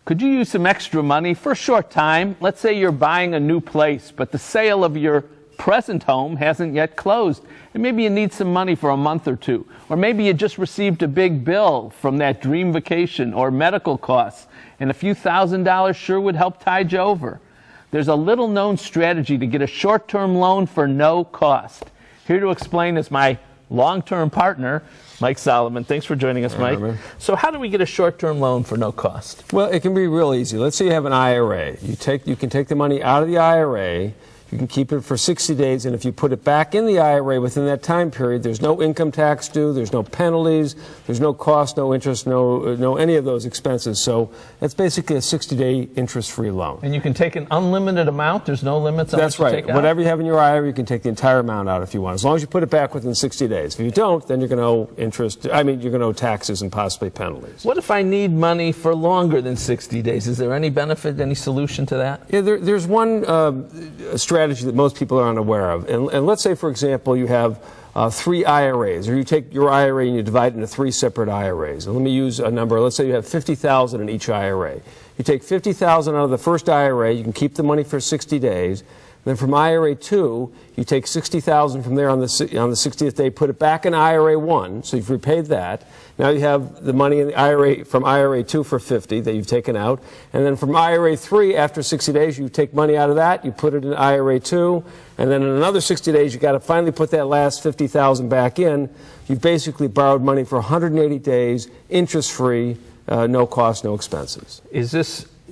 Could you use some extra money for a short time? Let's say you're buying a new place, but the sale of your present home hasn't yet closed, and maybe you need some money for a month or two. Or maybe you just received a big bill from that dream vacation or medical costs, and a few $1,000s sure would help tide you over. There's a little-known strategy to get a short-term loan for no cost. Here to explain is my long-term partner, Mike Solomon. Thanks for joining us, Mike. So how do we get a short-term loan for no cost? Well, it can be real easy. Let's say you have an IRA. You can take the money out of the IRA. You can keep it for 60 days, and if you put it back in the IRA within that time period, there's no income tax due, there's no penalties, there's no cost, no interest, no any of those expenses. So it's basically a 60-day interest-free loan. And you can take an unlimited amount? There's no limits on That's what you right. take out? Whatever you have in your IRA, you can take the entire amount out if you want, as long as you put it back within 60 days. If you don't, then you're going to owe you're going to owe taxes and possibly penalties. What if I need money for longer than 60 days? Is there any benefit, any solution to that? Yeah, there's one strategy that most people are unaware of. And let's say, for example, you have 3 IRAs, or you take your IRA and you divide it into 3 separate IRAs. And let me use a number. Let's say you have $50,000 in each IRA. You take $50,000 out of the first IRA, you can keep the money for 60 days. Then from IRA 2, you take $60,000 from there on the 60th day, put it back in IRA 1, so you've repaid that. Now you have the money in the IRA from IRA 2 for $50,000 that you've taken out. And then from IRA 3, after 60 days, you take money out of that, you put it in IRA 2, and then in another 60 days, you've got to finally put that last $50,000 back in. You've basically borrowed money for 180 days, interest-free, no cost, no expenses.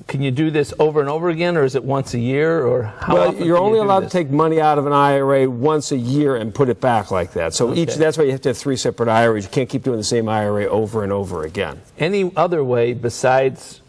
Can you do this over and over again, or is it once a year, or how often? Well, you're only allowed to take money out of an IRA once a year and put it back like that. So that's why you have to have 3 separate IRAs. You can't keep doing the same IRA over and over again. Any other way besides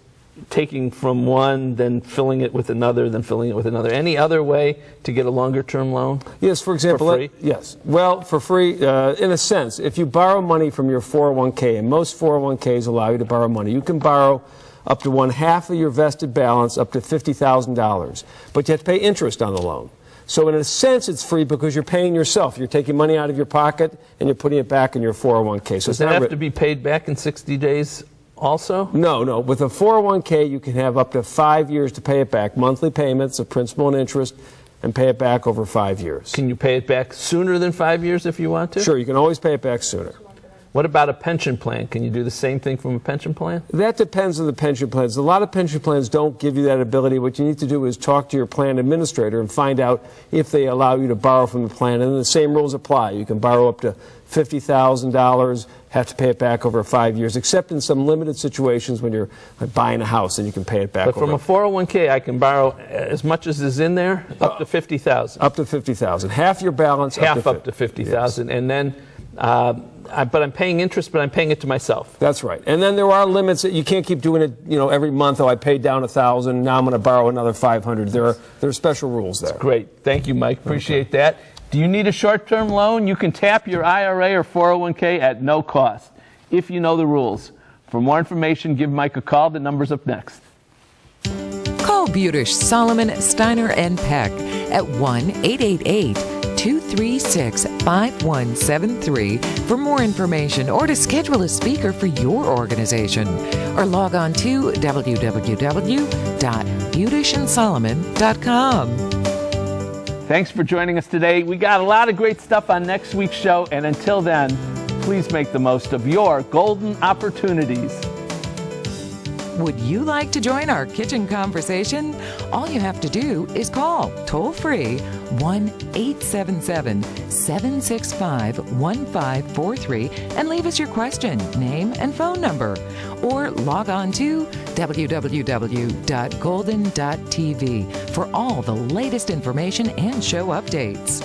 taking from one, then filling it with another, then filling it with another? Any other way to get a longer-term loan? Yes, for example. For free? Yes. Well, for free, in a sense. If you borrow money from your 401k, and most 401ks allow you to borrow money, you can borrow up to 1/2 of your vested balance, up to $50,000. But you have to pay interest on the loan. So in a sense, it's free because you're paying yourself. You're taking money out of your pocket and you're putting it back in your 401k. So does that have to be paid back in 60 days also? No. With a 401k, you can have up to 5 years to pay it back, monthly payments of principal and interest, and pay it back over 5 years. Can you pay it back sooner than 5 years if you want to? Sure, you can always pay it back sooner. What about a pension plan? Can you do the same thing from a pension plan? That depends on the pension plans. A lot of pension plans don't give you that ability. What you need to do is talk to your plan administrator and find out if they allow you to borrow from the plan. And the same rules apply. You can borrow up to $50,000, have to pay it back over 5 years, except in some limited situations when you're buying a house and you can pay it back. But from a 401k, I can borrow as much as is in there, up to $50,000. Up to $50,000. Half your balance. Half up to $50,000, yes. And then. But I'm paying interest, but I'm paying it to myself. That's right. And then there are limits that you can't keep doing it, every month. Oh, I paid down $1,000. Now I'm going to borrow another $500. There are special rules there. That's great. Thank you, Mike. Appreciate that. Do you need a short-term loan? You can tap your IRA or 401k at no cost if you know the rules. For more information, give Mike a call. The number's up next. Call Budish, Solomon, Steiner, and Peck at 1-888-236-5173 for more information or to schedule a speaker for your organization. Or log on to www.budishandsolomon.com. Thanks for joining us today. We got a lot of great stuff on next week's show, and until then, please make the most of your golden opportunities. Would you like to join our kitchen conversation? All you have to do is call toll-free 1-877-765-1543 and leave us your question, name, and phone number. Or log on to www.golden.tv for all the latest information and show updates.